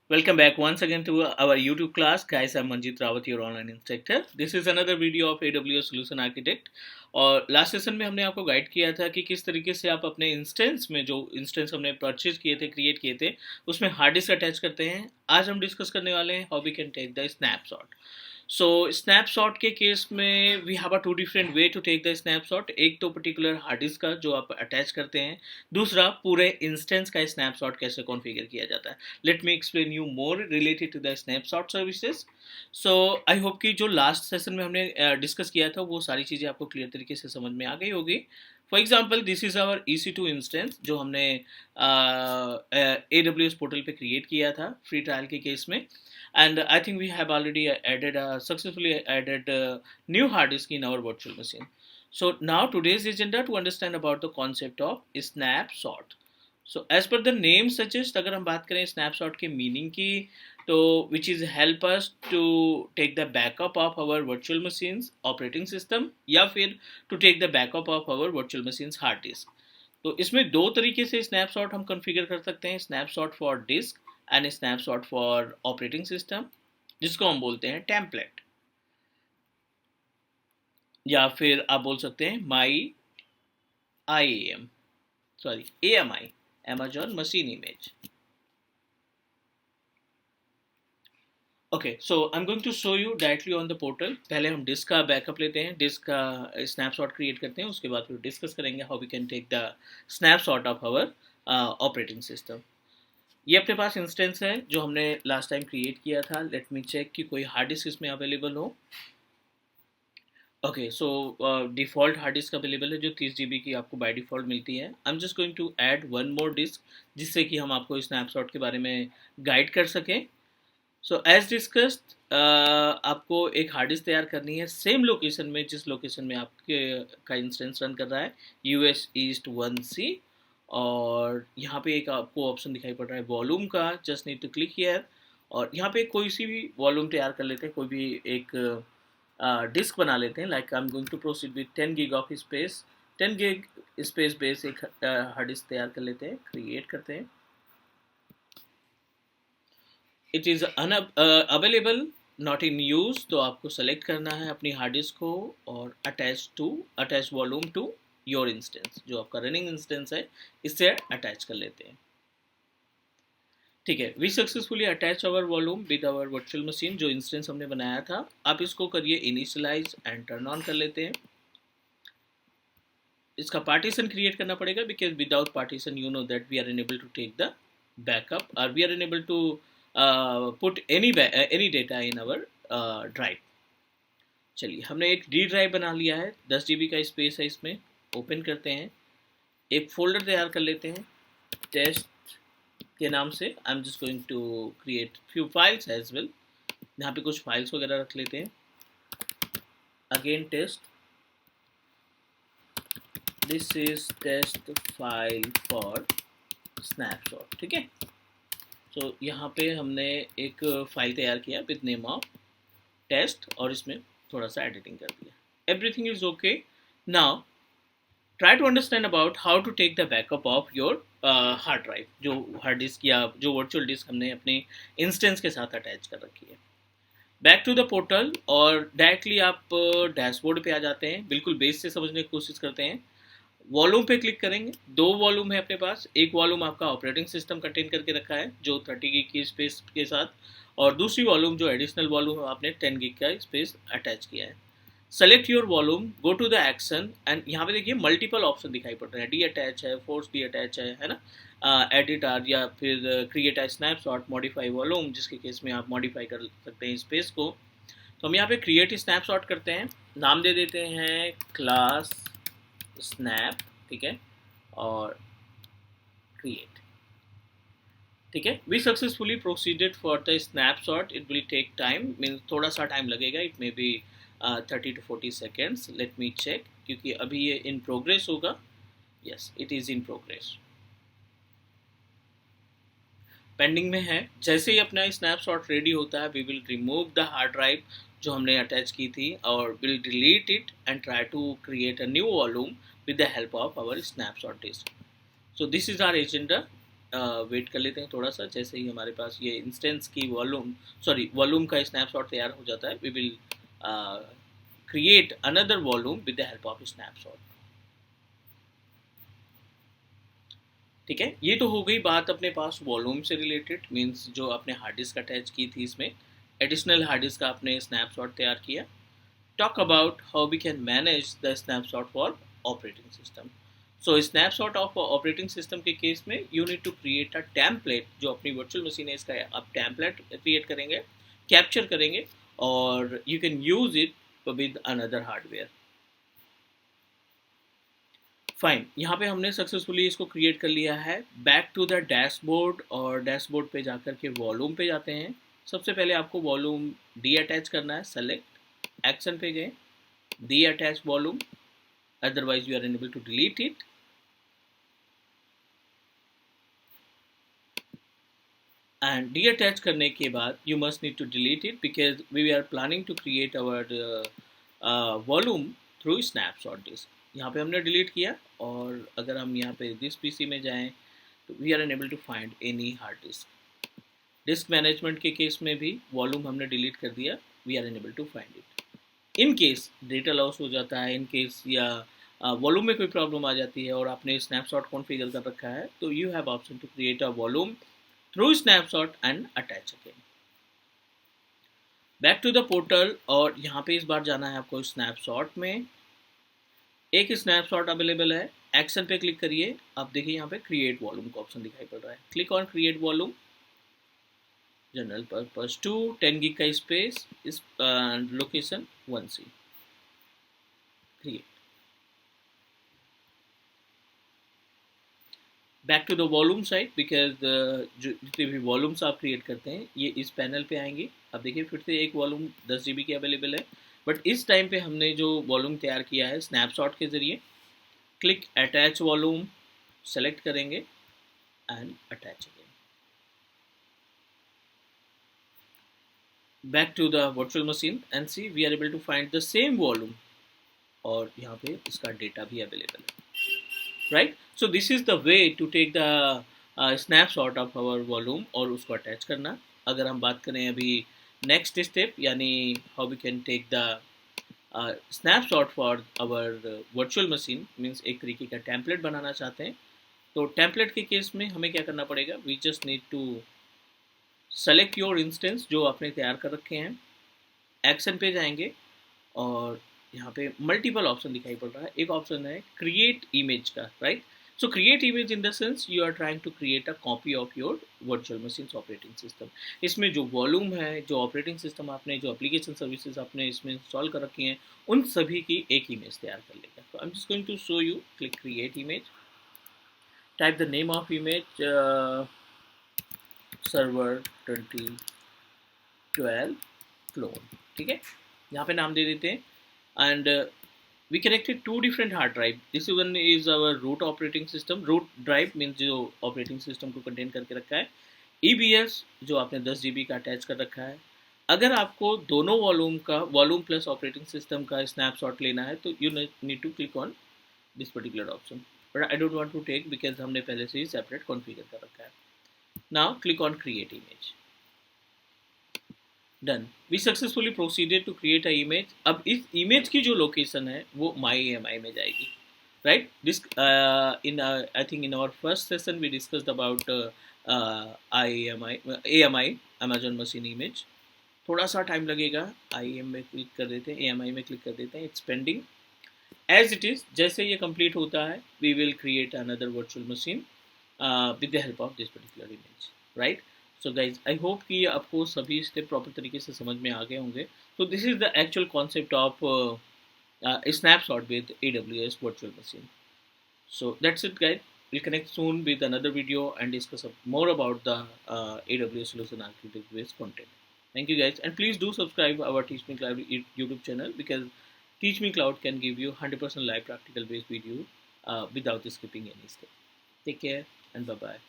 Welcome back once again to our YouTube class. Guys, I'm Manjit Rawat, your online instructor. This is another video of AWS Solution Architect. और last session में हमने आपको guide किया था कि किस तरीके से आप अपने इंस्टेंस में जो इंस्टेंस हमने परचेज किए थे, क्रिएट किए थे, उसमें हार्ड डिस्क अटैच करते हैं. आज हम डिस्कस करने वाले हैं how we can take the snapshot. So snapshot के केस में we have a two different way to take the snapshot. एक तो पर्टिकुलर हार्ड डिस्क का जो आप अटैच करते हैं, दूसरा पूरे इंस्टेंस का स्नैपशॉट कैसे कॉन्फ़िगर किया जाता है. Let me explain you more related to the snapshot services. So I hope कि जो लास्ट सेशन में हमने डिस्कस किया था वो सारी चीज़ें आपको क्लियर तरीके से समझ में आ गई होगी. For example this is our EC2 instance जो हमने AWS पोर्टल पे क्रिएट किया था फ्री ट्रायल के केस में. And I think we have already successfully added new hard disk in our virtual machine. So now today's agenda to understand about the concept of snapshot. So as per the name suggest, अगर हम बात करें snapshot के meaning की, तो which is help us to take the backup of our virtual machines operating system या फिर to take the backup of our virtual machines hard disk. तो इसमें दो तरीके से स्नैपशॉट हम कॉन्फ़िगर कर सकते हैं, snapshot for disk and snapshot for operating system, जिसको हम बोलते हैं टेम्पलेट, या फिर आप बोल सकते हैं my IAM, sorry AMI, Amazon machine image. Okay, so I am going to show you directly on the portal. पहले हम डिस्क का बैकअप लेते हैं, डिस्क का स्नैपशॉट क्रिएट करते हैं, उसके बाद फिर डिस्कस करेंगे how we can take the snapshot of our operating system. ये अपने पास इंस्टेंस है जो हमने लास्ट टाइम क्रिएट किया था. लेट मी चेक कि कोई हार्ड डिस्क इसमें अवेलेबल हो. ओके, सो डिफ़ॉल्ट हार्ड डिस्क अवेलेबल है जो 30 GB की आपको बाय डिफ़ॉल्ट मिलती है. I am just going to add one more disk जिससे कि हम आपको स्नैपशॉट के बारे में गाइड कर सकें. सो एज डिस्कस्ड, आपको एक हार्ड डिस्क तैयार करनी है सेम लोकेशन में जिस लोकेशन में आपके का इंस्टेंस रन कर रहा है, US East 1C. और यहाँ पे एक आपको ऑप्शन दिखाई पड़ रहा है वॉल्यूम का. Just need to click here और यहाँ पे कोई सी भी वॉल्यूम तैयार कर लेते हैं, कोई भी एक डिस्क बना लेते हैं. Like I am going to proceed with 10 GB of space. 10 GB space base एक हार्ड डिस्क तैयार कर लेते हैं, क्रिएट करते हैं. It is available not in use, तो आपको सेलेक्ट करना है अपनी हार्ड डिस्क को और attach volume to your instance, जो आपका रनिंग इंस्टेंस है इससे अटैच कर लेते हैं. ठीक है, we successfully attach our volume with our virtual machine, जो इंस्टेंस हमने बनाया था. आप इसको करिए इनिशियलाइज एंड टर्न ऑन कर लेते हैं. इसका पार्टीशन क्रिएट करना पड़ेगा because without partition you know that we are unable to take the backup और we are unable to put any data in our drive. चलिए, हमने एक डी ड्राइव बना लिया है, 10 GB का स्पेस है इसमें. ओपन करते हैं, एक फोल्डर तैयार कर लेते हैं टेस्ट के नाम से. I am just going to create few files as well. यहाँ पे कुछ फाइल्स वगैरह रख लेते हैं. Again test, this is test file for snapshot. ठीक है, तो यहाँ पे हमने एक फाइल तैयार किया विद नेम ऑफ टेस्ट और इसमें थोड़ा सा एडिटिंग कर दिया. Everything is okay. Now try to understand about how to take the backup of your hard drive, जो हार्ड डिस्क या जो वर्चुअल डिस्क हमने अपने इंस्टेंस के साथ अटैच कर रखी है. बैक टू द पोर्टल और डायरेक्टली आप डैशबोर्ड पे आ जाते हैं. बिल्कुल बेस से समझने की कोशिश करते हैं. वॉल्यूम पे क्लिक करेंगे. दो वॉल्यूम है अपने पास. एक वॉल्यूम आपका ऑपरेटिंग सिस्टम कंटेन करके रखा है जो 30 GB की स्पेस के साथ, और दूसरी वॉल्यूम जो एडिशनल वॉल्यूम आपने 10 GB का स्पेस अटैच किया है. Select your volume, go to the action and यहाँ पे देखिए मल्टीपल ऑप्शन दिखाई पड़ रहे हैं. डी अटैच है, फोर्स डी अटैच है ना, एडिट आर या फिर create a snapshot, modify volume, जिसके केस में आप मॉडिफाई कर सकते हैं स्पेस को. तो हम यहाँ पे क्रिएट स्नैपशॉट करते हैं. नाम दे देते हैं क्लास स्नैप. ठीक है, और क्रिएट. ठीक है, we successfully proceeded for the snapshot. It will take time, means थोड़ा सा टाइम लगेगा. It may be 30 to 40 seconds. Let me check, क्योंकि अभी ये इन प्रोग्रेस होगा. Yes, it is in progress, pending में है. जैसे ही अपना स्नैपशॉट रेडी होता है we will remove the hard drive जो हमने अटैच की थी और will delete it and try to create a new volume with the help of our snapshot disk. So this is our agenda. Wait कर लेते हैं थोड़ा सा। जैसे ही हमारे पास ये इंस्टेंस की वॉल्यूम का स्नैपशॉट तैयार हो जाता है, we will create another volume with the help of snapshot. ठीक है, ये तो हो गई बात अपने पास वॉल्यूम से रिलेटेड, मीन्स जो आपने हार्ड डिस्क अटैच की थी, इसमें एडिशनल हार्ड डिस्क का आपने स्नैपशॉट तैयार किया। Talk about how we can manage the snapshot for operating system. So snapshot of operating system के केस में you need to create a template. जो अपनी वर्चुअल मशीन है इसका आप टेम्पलेट क्रिएट करेंगे, कैप्चर करेंगे, और you can use it with another hardware. Fine, यहाँ पे हमने सक्सेसफुली इसको क्रिएट कर लिया है। बैक टू द डैशबोर्ड, और डैशबोर्ड पे जाकर के वॉल्यूम पे जाते हैं। सबसे पहले आपको वॉल्यूम डी अटैच करना है। सेलेक्ट, एक्शन पे गए, detach volume, otherwise you are unable to delete it. And detach करने के बाद you must need to delete it because we are planning to create our volume through snapshot disk. यहाँ पे हमने delete किया, और अगर हम यहाँ पे दिस पीसी में जाएं तो we are unable to find any hard disk. Disk management के केस में भी वॉल्यूम हमने डिलीट कर दिया, we are unable to find it. In case data loss हो जाता है, इन केस या वॉल्यूम में कोई प्रॉब्लम आ जाती है और आपने स्नैपशॉट कॉन्फ़िगर कर रखा है, तो you have option to create a volume through snapshot and attach again. Back to the portal, और यहाँ पे इस बार जाना है आपको स्नैपशॉट में। एक स्नैपशॉट अवेलेबल है, एक्शन पे क्लिक करिए। आप देखिए यहाँ पे क्रिएट वॉल्यूम का ऑप्शन दिखाई पड़ रहा है। Click on create volume, general purpose 2, 10 gig का स्पेस, इस location 1C, create. Back to the volume side, because जो जितने भी वॉल्यूम्स आप क्रिएट करते हैं ये इस पैनल पे आएंगे। अब देखिए फिर से एक वॉल्यूम 10 GB की अवेलेबल है, बट इस टाइम पे हमने जो वॉल्यूम तैयार किया है स्नैपशॉट के ज़रिए, क्लिक अटैच वॉल्यूम, सेलेक्ट करेंगे and attach again. Back to the virtual machine and see we are able to find the same volume, और यहाँ पे इसका डेटा भी अवेलेबल है। Right, so this is the way to take the snapshot of our volume और उसको attach करना। अगर हम बात करें अभी नेक्स्ट स्टेप, यानी how we can take the snapshot for our virtual machine, means एक तरीके का टेम्पलेट बनाना चाहते हैं, तो टेम्पलेट के केस में हमें क्या करना पड़ेगा, we just need to select your instance जो आपने तैयार कर रखे हैं। एक्शन पे जाएंगे, और यहाँ पे मल्टीपल ऑप्शन दिखाई पड़ रहा है। एक ऑप्शन है क्रिएट इमेज का, right. So create image in the sense you are trying to create a copy of your virtual machine operating system. इसमें जो वॉल्यूम है, जो ऑपरेटिंग सिस्टम आपने, जो एप्लीकेशन सर्विसेज आपने इसमें इंस्टॉल कर रखी हैं, उन सभी की एक इमेज तैयार कर लेगा। तो I am just going to show you. Click create image, type the name of image server 2012 clone. ठीक है, यहाँ पे नाम दे देते हैं। And we connected two different hard drive. This one is our root operating system. root drive means जो operating system को contain करके रखा है। EBS जो आपने 10 GB का अटैच कर रखा है। अगर आपको दोनों वॉल्यूम का, वॉल्यूम प्लस ऑपरेटिंग सिस्टम का स्नैपशॉट लेना है, तो you need to click on this particular option, but I don't want to take because हमने पहले से ही सेपरेट कॉन्फ़िगर कर रखा है। Now click on create image, done. We successfully proceeded to a image. अब इस इमेज की जो लोकेशन है वो माई EMI में जाएगी, right. This in I think in our first session we discussed about AMI, Amazon machine image. थोड़ा सा टाइम लगेगा, IAM में क्लिक कर देते हैं, AMI में क्लिक कर देते हैं, it's pending as it is. जैसे ये कंप्लीट होता है we will create another virtual machine with the help of this particular image, right. So guys I hope कि आपको सभी स्टेप प्रॉपर तरीके से समझ में आ गए होंगे। तो this is the actual concept of snapshot with AWS virtual machine. So that's it guys, we'll connect soon with another video and discuss more about the AWS solution architect based content. Thank you guys, and please do subscribe our Teach Me Cloud YouTube channel, because Teach Me Cloud can give you 100% live practical based video without skipping any step. Take care and bye bye.